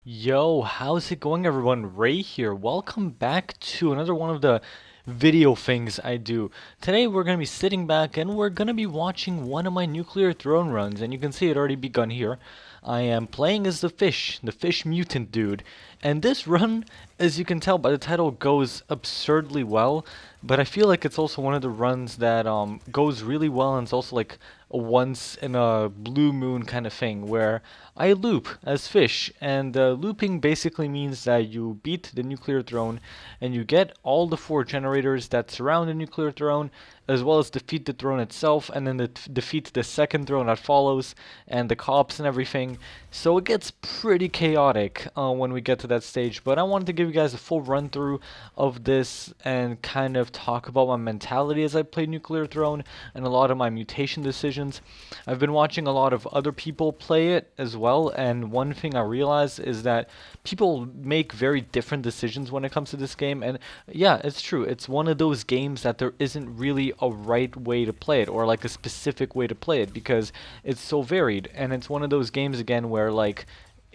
Yo, how's it going everyone? Ray here. Welcome back to another one of the video things I do. Today we're going to be sitting back and we're going to be watching one of my nuclear throne runs, and you can see it already begun here. I am playing as the fish mutant dude. And this run, as you can tell by the title, goes absurdly well, but I feel like it's also one of the runs that goes really well, and it's also like a once in a blue moon kind of thing where I loop as fish, and looping basically means that you beat the nuclear throne and you get all the four generators that surround the nuclear throne, as well as defeat the throne itself, and then defeat the second throne that follows, and the cops and everything. So it gets pretty chaotic when we get to that stage, but I wanted to give you guys a full run through of this and kind of talk about my mentality as I play nuclear throne and a lot of my mutation decisions. I've been watching a lot of other people play it as well, and one thing I realized is that people make very different decisions when it comes to this game. And yeah, it's true, it's one of those games that there isn't really a right way to play it, or like a specific way to play it, because it's so varied. And it's one of those games again where like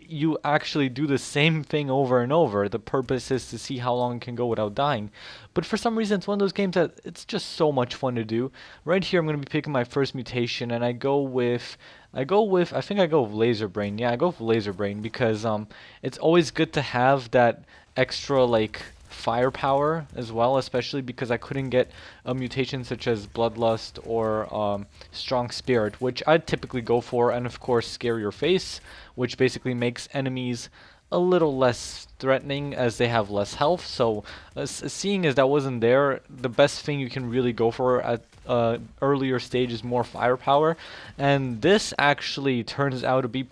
you actually do the same thing over and over. The purpose is to see how long it can go without dying. But for some reason, it's one of those games that it's just so much fun to do. Right here, I'm going to be picking my first mutation, and I think I go with Laser Brain. Yeah, I go with Laser Brain because it's always good to have that extra like firepower as well, especially because I couldn't get a mutation such as Bloodlust or Strong Spirit, which I'd typically go for, and of course Scare Your Face, which basically makes enemies a little less threatening as they have less health. So seeing as that wasn't there, the best thing you can really go for at earlier stage is more firepower, and this actually turns out to be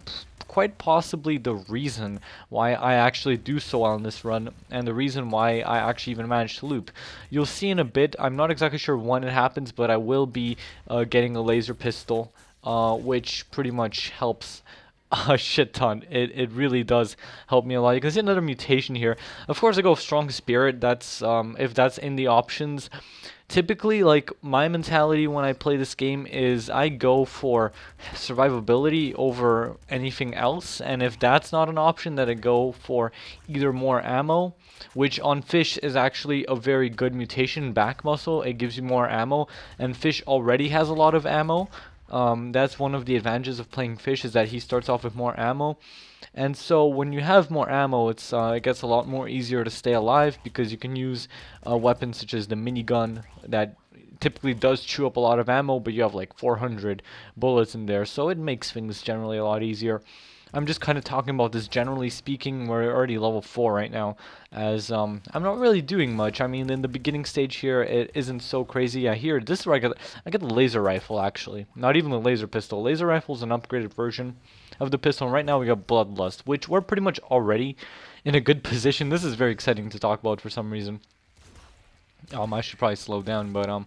quite possibly the reason why I actually do so well in this run, and the reason why I actually even managed to loop. You'll see in a bit, I'm not exactly sure when it happens, but I will be getting a laser pistol, which pretty much helps a shit ton. It really does help me a lot. You can see another mutation here. Of course, I go Strong Spirit. That's if that's in the options. Typically, like my mentality when I play this game is I go for survivability over anything else, and if that's not an option, then I go for either more ammo, which on fish is actually a very good mutation. Back muscle, it gives you more ammo, and fish already has a lot of ammo. That's one of the advantages of playing fish, is that he starts off with more ammo. And so when you have more ammo, it gets a lot more easier to stay alive, because you can use weapons such as the minigun that typically does chew up a lot of ammo, but you have like 400 bullets in there, so it makes things generally a lot easier. I'm just kind of talking about this generally speaking. We're already level 4 right now, as I'm not really doing much. I mean, in the beginning stage here, it isn't so crazy. Yeah, here, this is where I get the laser rifle, actually. Not even the laser pistol. Laser rifle is an upgraded version of the pistol, and right now we got Bloodlust, which we're pretty much already in a good position. This is very exciting to talk about for some reason. I should probably slow down, but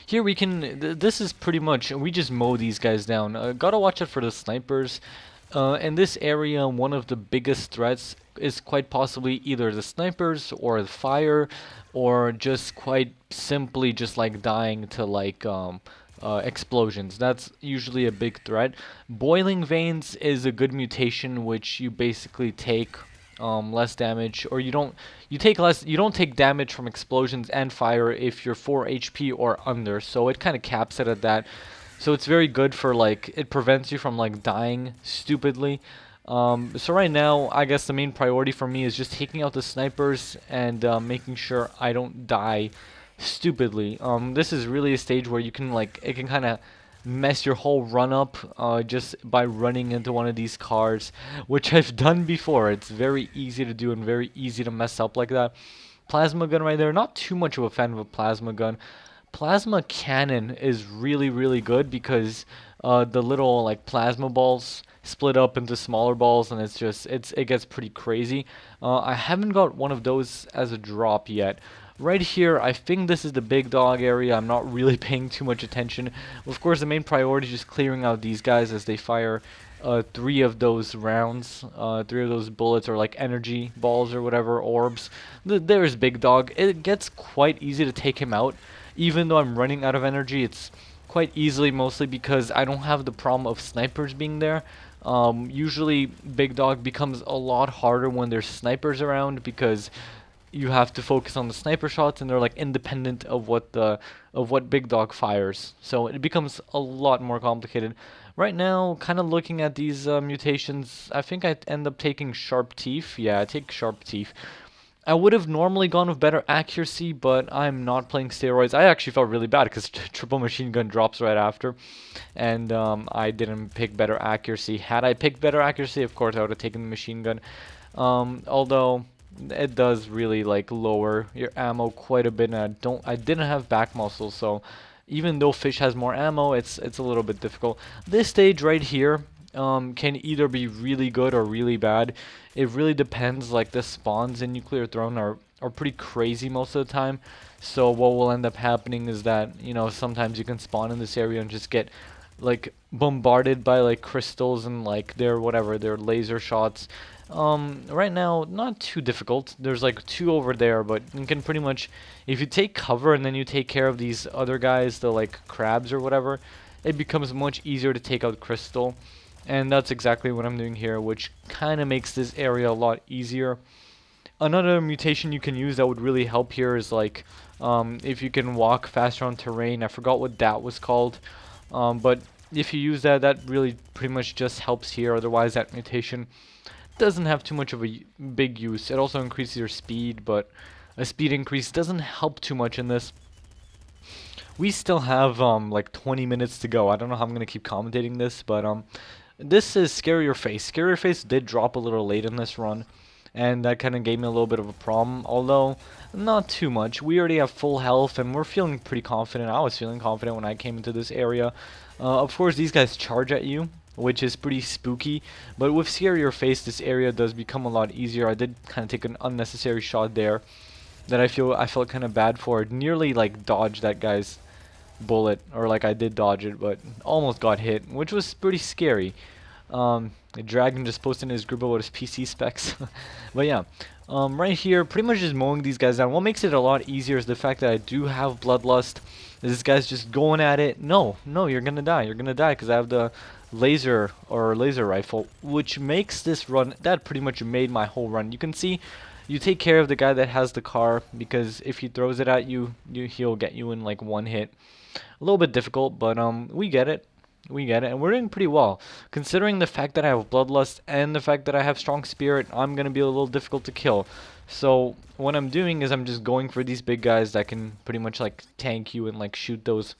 here we can. This is pretty much, we just mow these guys down. Gotta watch out for the snipers. In this area, one of the biggest threats is quite possibly either the snipers or the fire, or just quite simply just like dying to like explosions. That's usually a big threat. Boiling Veins is a good mutation, which you basically take less damage, or you don't take damage from explosions and fire if you're 4 HP or under, so it kind of caps it at that. So it's very good for like, it prevents you from like dying stupidly. So right now, I guess the main priority for me is just taking out the snipers and making sure I don't die stupidly. This is really a stage where you can like, it can kind of mess your whole run up just by running into one of these cars, which I've done before. It's very easy to do and very easy to mess up like that. Plasma gun right there. Not too much of a fan of a plasma gun. Plasma cannon is really, really good because the little like plasma balls split up into smaller balls, and it gets pretty crazy. I haven't got one of those as a drop yet. Right here, I think this is the big dog area. I'm not really paying too much attention. Of course, the main priority is just clearing out these guys as they fire 3 of those rounds, 3 of those bullets, or like energy balls or whatever, orbs. There's big dog. It gets quite easy to take him out. Even though I'm running out of energy, it's quite easily, mostly because I don't have the problem of snipers being there. Usually Big Dog becomes a lot harder when there's snipers around because you have to focus on the sniper shots and they're like independent of what Big Dog fires. So it becomes a lot more complicated. Right now, kind of looking at these mutations, I think I'd end up taking Sharp Teeth. Yeah, I take Sharp Teeth. I would have normally gone with better accuracy, but I'm not playing steroids. I actually felt really bad because triple machine gun drops right after, and I didn't pick better accuracy. Had I picked better accuracy, of course I would have taken the machine gun. Although it does really like lower your ammo quite a bit, and I didn't have back muscles, so even though fish has more ammo, it's a little bit difficult. This stage right here can either be really good or really bad. It really depends. Like the spawns in Nuclear Throne are pretty crazy most of the time. So what will end up happening is that, you know, sometimes you can spawn in this area and just get like bombarded by like crystals and like their laser shots. Right now, not too difficult. There's like two over there, but you can pretty much, if you take cover and then you take care of these other guys, the like crabs or whatever, it becomes much easier to take out crystal. And that's exactly what I'm doing here, which kind of makes this area a lot easier. Another mutation you can use that would really help here is like if you can walk faster on terrain. I forgot what that was called, but if you use that, that really pretty much just helps here. Otherwise, that mutation doesn't have too much of a big use. It also increases your speed, but a speed increase doesn't help too much in this. We still have like 20 minutes to go. I don't know how I'm gonna keep commentating this, but this is Scare Your Face. Scare Your Face did drop a little late in this run, and that kind of gave me a little bit of a problem, although not too much. We already have full health, and we're feeling pretty confident. I was feeling confident when I came into this area. Of course, these guys charge at you, which is pretty spooky, but with Scare Your Face, this area does become a lot easier. I did kind of take an unnecessary shot there that I felt kind of bad for. Nearly like dodged that guy's bullet, or like I did dodge it, but almost got hit, which was pretty scary. The Dragon just posted in his group about his PC specs. But yeah, right here, pretty much just mowing these guys down. What makes it a lot easier is the fact that I do have Bloodlust. This guy's just going at it. No, you're gonna die. You're gonna die because I have the laser rifle, which makes this run, that pretty much made my whole run. You can see you take care of the guy that has the car, because if he throws it at you, he'll get you in like one hit. A little bit difficult, but we get it. We get it, and we're doing pretty well. Considering the fact that I have Bloodlust and the fact that I have Strong Spirit, I'm going to be a little difficult to kill. So what I'm doing is I'm just going for these big guys that can pretty much like tank you and like shoot those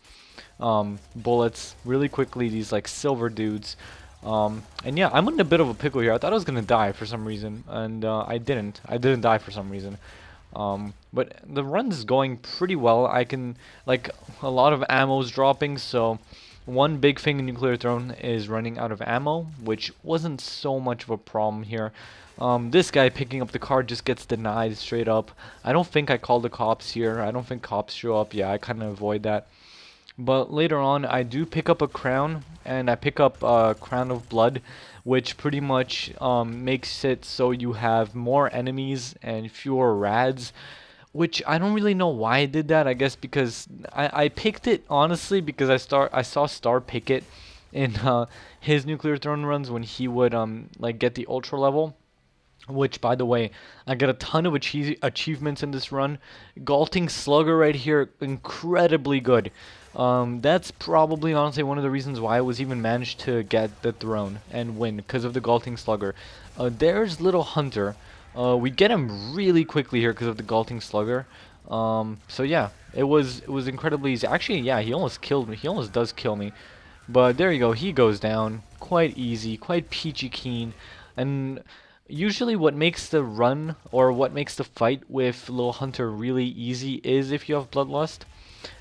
bullets really quickly, these like silver dudes. And yeah, I'm in a bit of a pickle here. I thought I was going to die for some reason, and I didn't. I didn't die for some reason. But the run's going pretty well. I can, like, a lot of ammo's dropping, so one big thing in Nuclear Throne is running out of ammo, which wasn't so much of a problem here. This guy picking up the car just gets denied straight up. I don't think I called the cops here. I don't think cops show up. Yeah, I kind of avoid that. But later on, I do pick up a crown, and I pick up a crown of blood, which pretty much makes it so you have more enemies and fewer rads, which I don't really know why I did that. I guess because I picked it honestly because I saw Star pick it in his Nuclear Throne runs when he would like get the ultra level. Which, by the way, I got a ton of achievements in this run. Galting Slugger right here, incredibly good. That's probably honestly one of the reasons why I was even managed to get the throne and win, because of the Galting Slugger. There's Little Hunter. We get him really quickly here because of the Galting Slugger. So yeah, it was incredibly easy. Actually, yeah, he almost killed me. He almost does kill me. But there you go. He goes down. Quite easy. Quite peachy keen. And usually what makes the run, or what makes the fight with Little Hunter really easy, is if you have Bloodlust.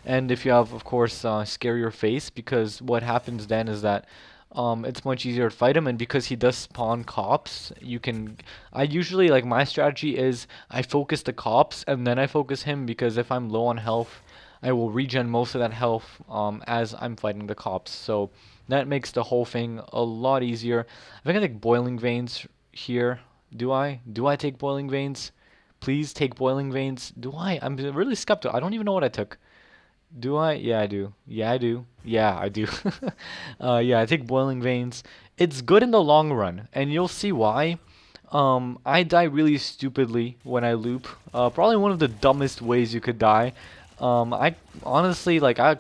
And if you have, of course, Scare Your Face, because what happens then is that it's much easier to fight him, and because he does spawn cops, you can... I usually, like, my strategy is I focus the cops, and then I focus him, because if I'm low on health, I will regen most of that health as I'm fighting the cops. So that makes the whole thing a lot easier. I think I take Boiling Veins here. Do I? Do I take Boiling Veins? Please take Boiling Veins. Do I? I'm really skeptical. I don't even know what I took. Do I? Yeah, I do. Yeah, I do. Yeah, I do. Yeah, I take Boiling Veins. it's good in the long run, and you'll see why. I die really stupidly when I loop. Probably one of the dumbest ways you could die. I honestly, like, I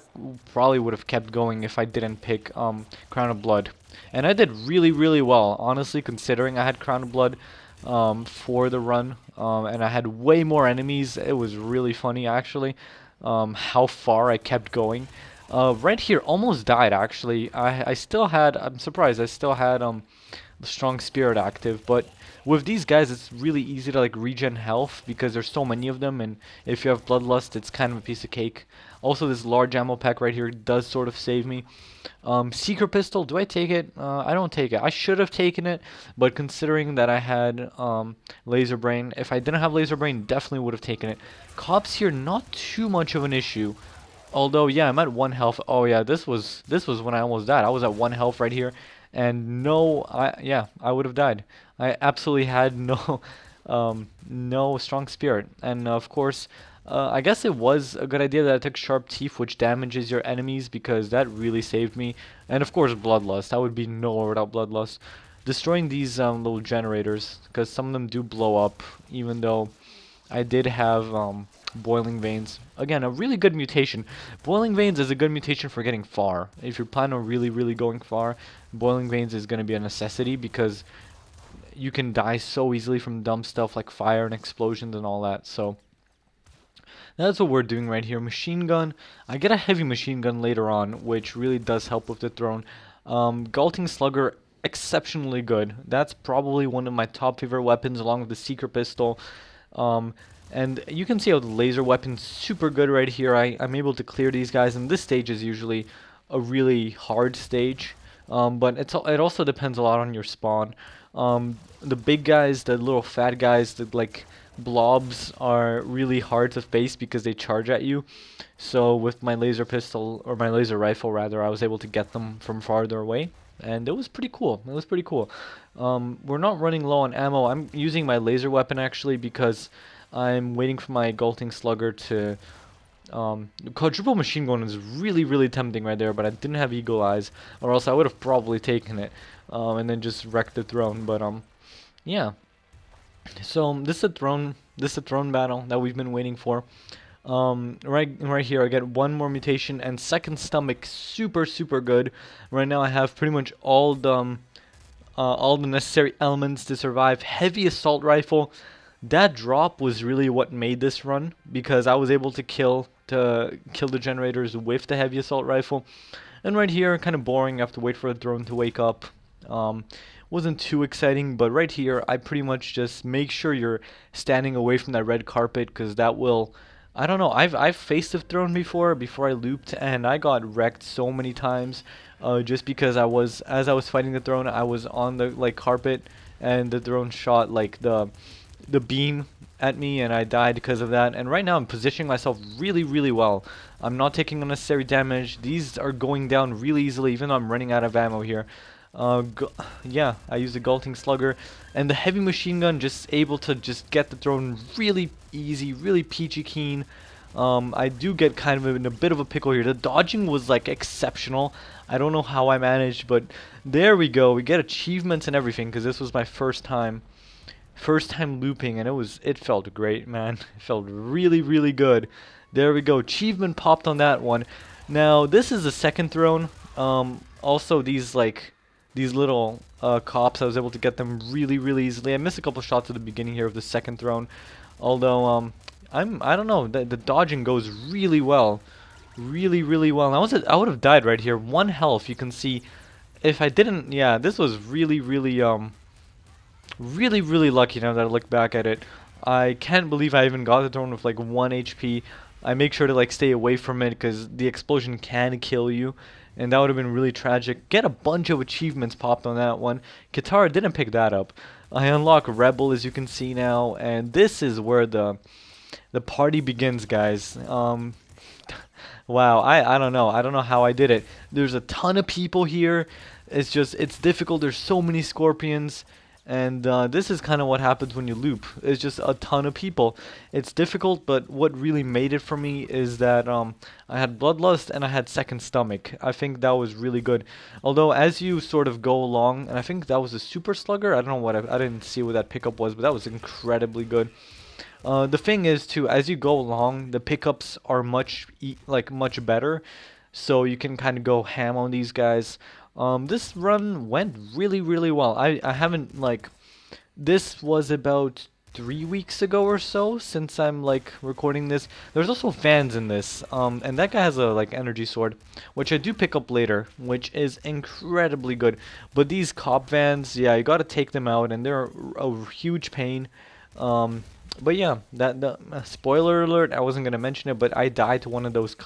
probably would have kept going if I didn't pick Crown of Blood. And I did really, really well, honestly, considering I had Crown of Blood for the run. And I had way more enemies. It was really funny, actually, how far I kept going. Right here, almost died, actually. I still had, I'm surprised, I still had the strong spirit active, but with these guys it's really easy to like regen health because there's so many of them, and if you have bloodlust it's kind of a piece of cake. Also, this large ammo pack right here does sort of save me. Secret pistol, do I take it? I don't take it. I should have taken it, but considering that I had laser brain, if I didn't have laser brain, definitely would have taken it. Cops here, not too much of an issue. Although, yeah, I'm at 1 health. Oh yeah, this was when I almost died. I was at 1 health right here, and no, I would have died. I absolutely had no, no strong spirit, and of course, I guess it was a good idea that I took sharp teeth, which damages your enemies, because that really saved me. And of course, bloodlust. I would be nowhere without bloodlust. Destroying these little generators, because some of them do blow up, even though I did have boiling veins. Again, a really good mutation. Boiling veins is a good mutation for getting far. If you're planning on really, really going far, boiling veins is going to be a necessity because you can die so easily from dumb stuff like fire and explosions and all that. So that's what we're doing right here. Machine gun. I get a heavy machine gun later on, which really does help with the throne. Galting slugger, exceptionally good. That's probably one of my top favorite weapons, along with the secret pistol. And you can see how the laser weapon's super good right here. I'm able to clear these guys, and this stage is usually a really hard stage. But it also depends a lot on your spawn. The big guys, the little fat guys, the like blobs are really hard to face because they charge at you. So with my laser pistol, or my laser rifle rather, I was able to get them from farther away. And it was pretty cool. It was pretty cool. We're not running low on ammo. I'm using my laser weapon actually because I'm waiting for my Galting Slugger to... quadruple machine gun is really, really tempting right there, but I didn't have eagle eyes, or else I would have probably taken it, and then just wrecked the throne. But yeah. So this is a throne battle that we've been waiting for. Right here, I get one more mutation, and second stomach, super, super good. Right now, I have pretty much all the necessary elements to survive. Heavy assault rifle. That drop was really what made this run, because I was able to kill the generators with the heavy assault rifle. And right here, kind of boring. You have to wait for the throne to wake up. Wasn't too exciting, but right here, I pretty much just make sure you're standing away from that red carpet, because that will... I don't know, I've faced the throne before I looped, and I got wrecked so many times, just because as I was fighting the throne, I was on the like carpet, and the throne shot like the beam at me, and I died because of that. And right now I'm positioning myself really, really well. I'm not taking unnecessary damage. These are going down really easily, even though I'm running out of ammo here. Yeah, I used the Galting Slugger, and the heavy machine gun just able to just get the throne really easy, really peachy keen. I do get kind of in a bit of a pickle here. The dodging was like exceptional. I don't know how I managed, but there we go. We get achievements and everything because this was my first time looping, and it felt great, man. It felt really, really good. There we go. Achievement popped on that one. Now this is the second throne. Also these little cops, I was able to get them really, really easily. I missed a couple shots at the beginning here of the second throne, although I don't know, the dodging goes really well, really, really well. And I would have died right here. 1 health, you can see. If I didn't, yeah, this was really, really really, really lucky now that I look back at it. I can't believe I even got the throne with like 1 HP. I make sure to like stay away from it because the explosion can kill you, and that would have been really tragic. Get a bunch of achievements popped on that one. Katara didn't pick that up. I unlock Rebel, as you can see now, and this is where the party begins, guys. Wow, I don't know how I did it. There's a ton of people here. It's difficult. There's so many scorpions, And this is kind of what happens when you loop. It's just a ton of people. It's difficult, but what really made it for me is that I had Bloodlust and I had Second Stomach. I think that was really good. Although as you sort of go along, and I think that was a Super Slugger. I don't know what I didn't see what that pickup was, but that was incredibly good. The thing is too, as you go along, the pickups are much better, so you can kind of go ham on these guys. This run went really well. I haven't this was about 3 weeks ago or so since I'm recording this. There's also fans in this, and that guy has a energy sword, which I do pick up later, which is incredibly good. But these cop vans, yeah, you gotta take them out, and they're a huge pain. But yeah, spoiler alert, I wasn't gonna mention it, but I died to one of those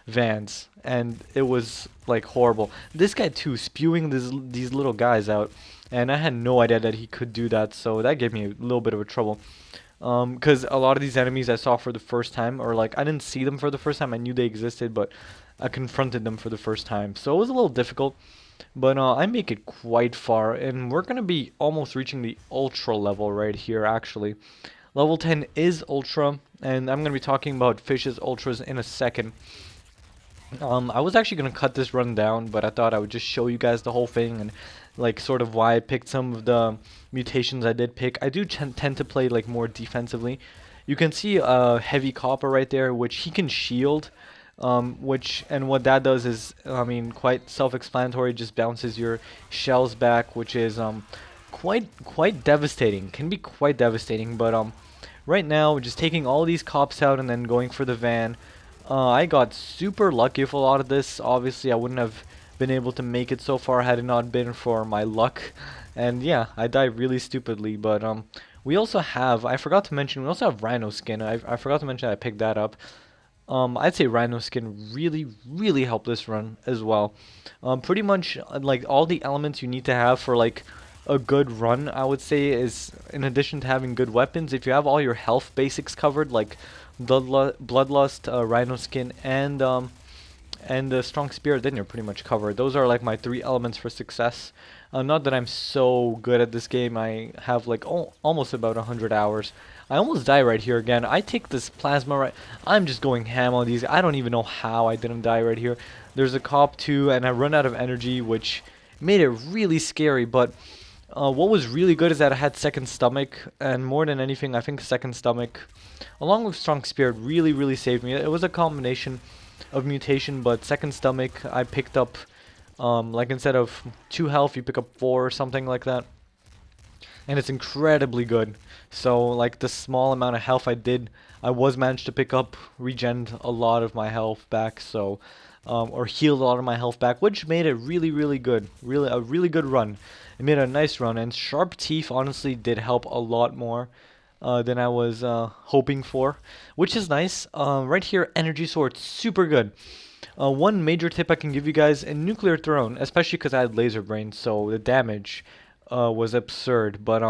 vans, and it was horrible. This guy too, spewing these little guys out, and I had no idea that he could do that, so that gave me a little bit of a trouble. Because a lot of these enemies I saw for the first time, or I didn't see them for the first time, I knew they existed, but I confronted them for the first time, so it was a little difficult. But I make it quite far, and we're gonna be almost reaching the ultra level right here actually. Level 10 is ultra, and I'm gonna be talking about Fish's ultras in a second. I was actually gonna cut this run down, but I thought I would just show you guys the whole thing and sort of why I picked some of the mutations I did pick. I do tend to play more defensively. You can see heavy copper right there, which he can shield. And what that does is, I mean, quite self-explanatory. Just bounces your shells back, which is quite devastating. Can be quite devastating. But right now, just taking all these cops out and then going for the van. I got super lucky with a lot of this. Obviously, I wouldn't have been able to make it so far had it not been for my luck. And yeah, I died really stupidly. But we also have, I forgot to mention, we also have Rhino Skin. I forgot to mention I picked that up. I'd say Rhino Skin really helped this run as well. Pretty much all the elements you need to have for a good run, I would say, is in addition to having good weapons, if you have all your health basics covered, like Bloodlust, Rhino Skin, and the Strong Spirit, then you're pretty much covered. Those are my 3 elements for success. Not that I'm so good at this game. I have almost about 100 hours. I almost die right here again. I take this plasma right. I'm just going ham on these. I don't even know how I didn't die right here. There's a cop too, and I run out of energy, which made it really scary. But what was really good is that I had Second Stomach, and more than anything, I think Second Stomach, along with Strong Spirit, really saved me. It was a combination of mutation, but Second Stomach I picked up, instead of 2 health, you pick up 4 or something like that. And it's incredibly good. So the small amount of health I was managed to pick up, regened a lot of my health back, so or healed a lot of my health back, which made it really good. A really good run. It made a nice run, and Sharp Teeth honestly did help a lot more than I was hoping for, which is nice. Right here, Energy Sword, super good. One major tip I can give you guys, in Nuclear Throne, especially because I had Laser Brain, so the damage was absurd. But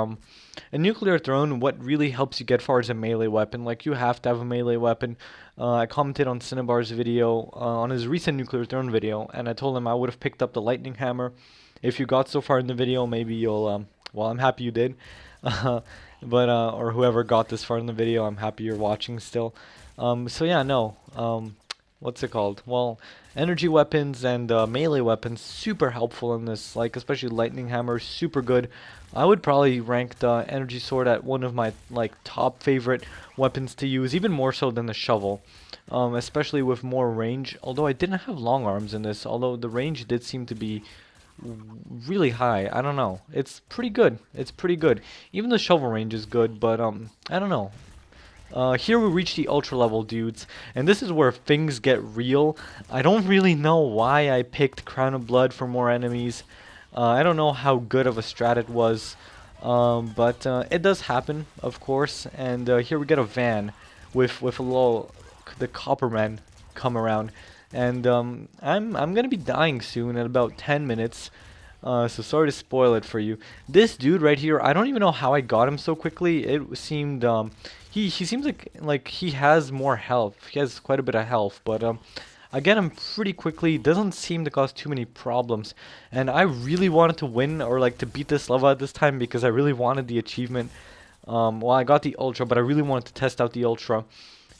in Nuclear Throne, what really helps you get far is a melee weapon. You have to have a melee weapon. I commented on Cinnabar's video, on his recent Nuclear Throne video, and I told him I would have picked up the Lightning Hammer. If you got so far in the video, maybe you'll, well, I'm happy you did. But, or whoever got this far in the video, I'm happy you're watching still. So yeah, no, what's it called? Well, energy weapons and melee weapons, super helpful in this, especially Lightning Hammer, super good. I would probably rank the Energy Sword at one of my top favorite weapons to use, even more so than the shovel, especially with more range. Although I didn't have long arms in this, although the range did seem to be really high. I don't know. It's pretty good. It's pretty good. Even the shovel range is good, but I don't know. Here we reach the ultra level dudes, and this is where things get real. I don't really know why I picked Crown of Blood for more enemies. I don't know how good of a strat it was, but it does happen, of course. And here we get a van with a little the Copperman come around, and I'm gonna be dying soon in about 10 minutes. So sorry to spoil it for you. This dude right here, I don't even know how I got him so quickly. It seemed he seems like he has more health. He has quite a bit of health, but I get him pretty quickly. Doesn't seem to cause too many problems. And I really wanted to win or like to beat this level at this time because I really wanted the achievement. Well, I got the Ultra, but I really wanted to test out the Ultra.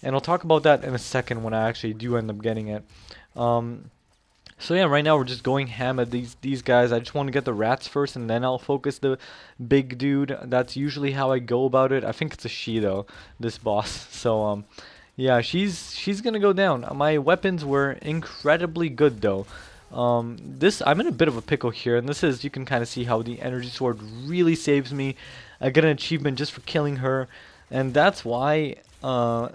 And I'll talk about that in a second when I actually do end up getting it. So yeah, right now we're just going ham at these guys. I just want to get the rats first, and then I'll focus the big dude. That's usually how I go about it. I think it's a she though, this boss. So yeah, she's gonna go down. My weapons were incredibly good though. This I'm in a bit of a pickle here, and this is you can kind of see how the energy sword really saves me. I get an achievement just for killing her, and that's why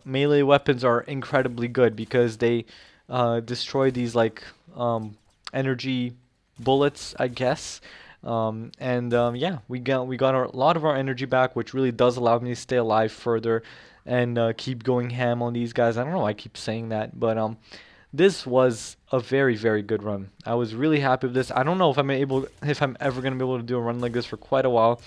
melee weapons are incredibly good because they destroy these like energy bullets, I guess. Yeah, we got a lot of our energy back, which really does allow me to stay alive further and keep going ham on these guys. I don't know why I keep saying that, but this was a very, very good run. I was really happy with this. I don't know if I'm ever gonna be able to do a run like this for quite a while.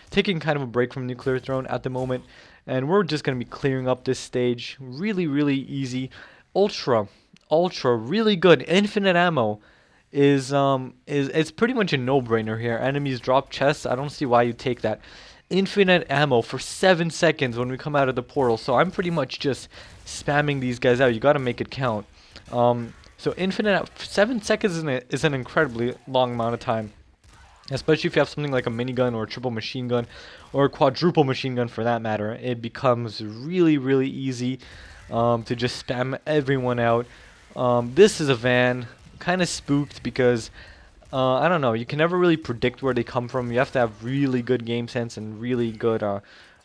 Taking kind of a break from Nuclear Throne at the moment, and we're just gonna be clearing up this stage. Really, really easy. Ultra, ultra, really good. Infinite ammo is it's pretty much a no-brainer here. Enemies drop chests. I don't see why you take that. Infinite ammo for 7 seconds when we come out of the portal. So I'm pretty much just spamming these guys out. You got to make it count. So 7 seconds is an incredibly long amount of time, especially if you have something like a minigun or a triple machine gun or a quadruple machine gun for that matter. It becomes really, really easy to just spam everyone out. This is a van, kind of spooked because I don't know, you can never really predict where they come from. You have to have really good game sense and really good you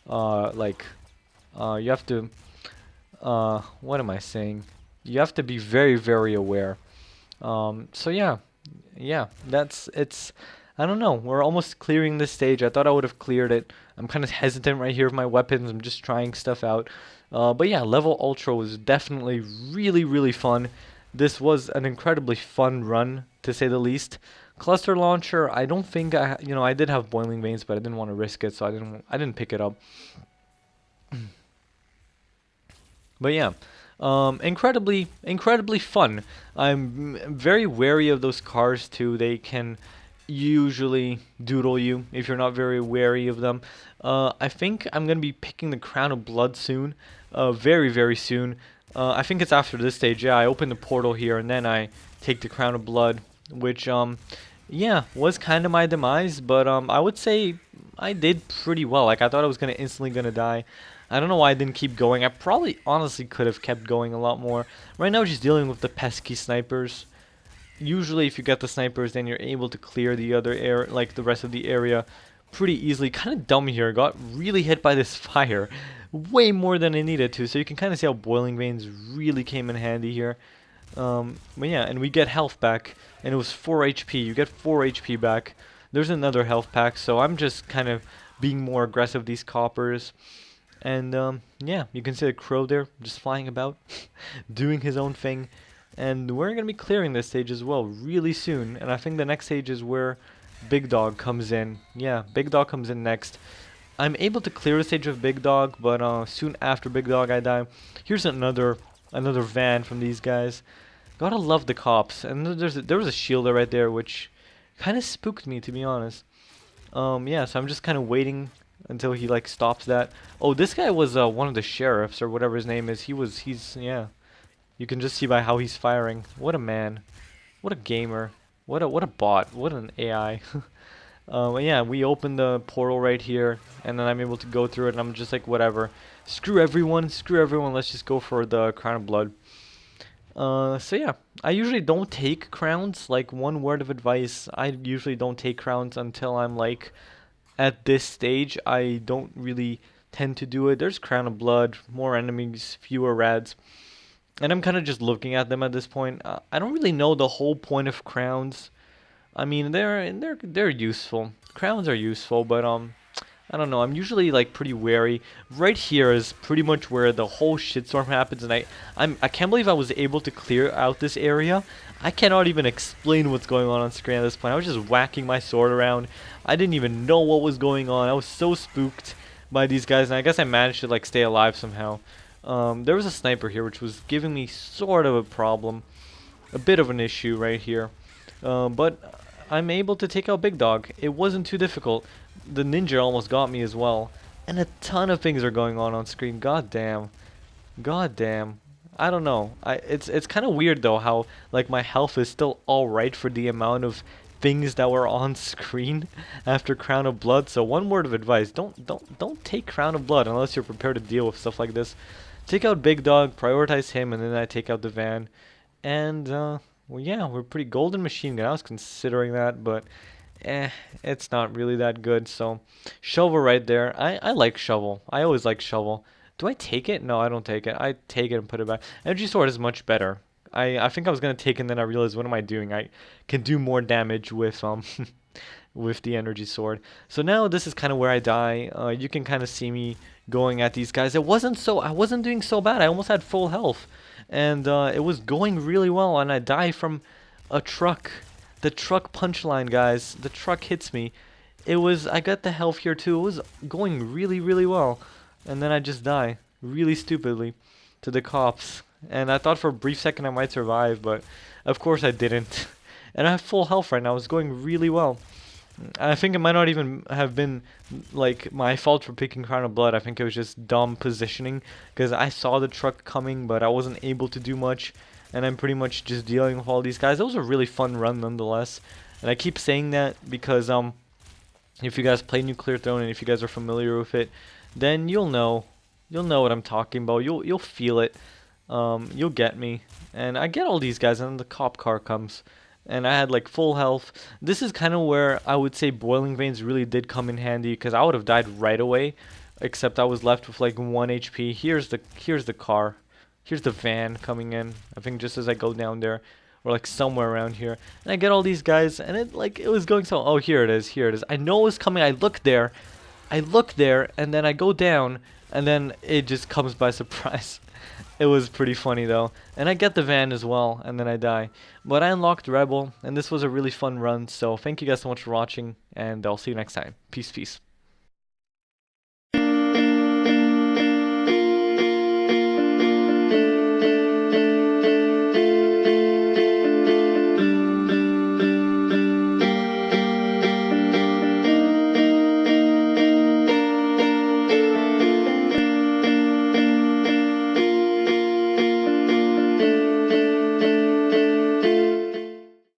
have to what am I saying? You have to be very, very aware. So yeah, it's. I don't know. We're almost clearing this stage. I thought I would have cleared it. I'm kind of hesitant right here with my weapons. I'm just trying stuff out. But yeah, level Ultra was definitely really, really fun. This was an incredibly fun run, to say the least. Cluster launcher, I don't think I did have boiling veins, but I didn't want to risk it, so I didn't pick it up. But yeah, incredibly fun. I'm very wary of those cars too. They can usually doodle you if you're not very wary of them. I think I'm gonna be picking the Crown of Blood soon, very, very soon. I think it's after this stage. Yeah, I open the portal here and then I take the Crown of Blood, which yeah, was kind of my demise, but I would say I did pretty well. Like I thought I was instantly gonna die. I don't know why I didn't keep going. I probably honestly could have kept going a lot more. Right now, just dealing with the pesky snipers. Usually, if you get the snipers, then you're able to clear the other air, like the rest of the area, pretty easily. Kind of dumb here. Got really hit by this fire, way more than I needed to. So you can kind of see how boiling veins really came in handy here. But yeah, and we get health back, and it was 4 HP. You get 4 HP back. There's another health pack, so I'm just kind of being more aggressive. These coppers. And yeah, you can see the crow there just flying about, doing his own thing. And we're going to be clearing this stage as well really soon. And I think the next stage is where Big Dog comes in. Yeah, Big Dog comes in next. I'm able to clear the stage of Big Dog, but soon after Big Dog I die. Here's another van from these guys. Gotta love the cops. And there was a shielder right there, which kind of spooked me, to be honest. Yeah, so I'm just kind of waiting until he like stops that. Oh, this guy was one of the sheriffs or whatever his name is. He's yeah. You can just see by how he's firing. What a man. What a gamer. What a bot. What an AI. Yeah, we open the portal right here, and then I'm able to go through it, and I'm just like, whatever. Screw everyone. Let's just go for the Crown of Blood. So yeah, I usually don't take crowns. Like, one word of advice, I usually don't take crowns until I'm like at this stage. I don't really tend to do it. There's Crown of Blood, more enemies, fewer rads. And I'm kind of just looking at them at this point. I don't really know the whole point of crowns. I mean, they're useful. Crowns are useful, but I don't know. I'm usually like pretty wary. Right here is pretty much where the whole shitstorm happens, and I can't believe I was able to clear out this area. I cannot even explain what's going on screen at this point. I was just whacking my sword around. I didn't even know what was going on. I was so spooked by these guys, and I guess I managed to like stay alive somehow. There was a sniper here, which was giving me sort of a problem. a bit of an issue right here. But I'm able to take out Big Dog. It wasn't too difficult. The ninja almost got me as well. And a ton of things are going on screen. God damn. God damn. I don't know. It's kind of weird though how like my health is still all right for the amount of things that were on screen after Crown of Blood. So one word of advice: don't take Crown of Blood unless you're prepared to deal with stuff like this. Take out Big Dog, prioritize him, and then I take out the van. And well, yeah, we're pretty golden machine gun. I was considering that, but it's not really that good. So shovel right there. I like shovel. I always like shovel. Do I take it? No, I don't take it. I take it and put it back. Energy sword is much better. I think I was gonna take it and then I realized, what am I doing? I can do more damage with with the energy sword. So now this is kind of where I die. You can kind of see me going at these guys. I wasn't doing so bad. I almost had full health, and it was going really well. And I die from a truck. The truck punchline, guys. The truck hits me. I got the health here too. It was going really, really well. And then I just die, really stupidly, to the cops. And I thought for a brief second I might survive, but of course I didn't. And I have full health right now. It was going really well. I think it might not even have been like my fault for picking Crown of Blood. I think it was just dumb positioning, because I saw the truck coming, but I wasn't able to do much. And I'm pretty much just dealing with all these guys. It was a really fun run nonetheless. And I keep saying that because if you guys play Nuclear Throne and if you guys are familiar with it, then you'll know what I'm talking about. You'll feel it. You'll get me. And I get all these guys, and then the cop car comes, and I had like full health. This is kind of where I would say Boiling Veins really did come in handy, because I would have died right away, except I was left with like 1 HP. Here's the car. Here's the van coming in. I think just as I go down there, or like somewhere around here, and I get all these guys, and it was going so. Oh, here it is. Here it is. I know it was coming. I look there, and then I go down, and then it just comes by surprise. It was pretty funny though, and I get the van as well, and then I die. But I unlocked Rebel, and this was a really fun run. So thank you guys so much for watching, and I'll see you next time. Peace, peace.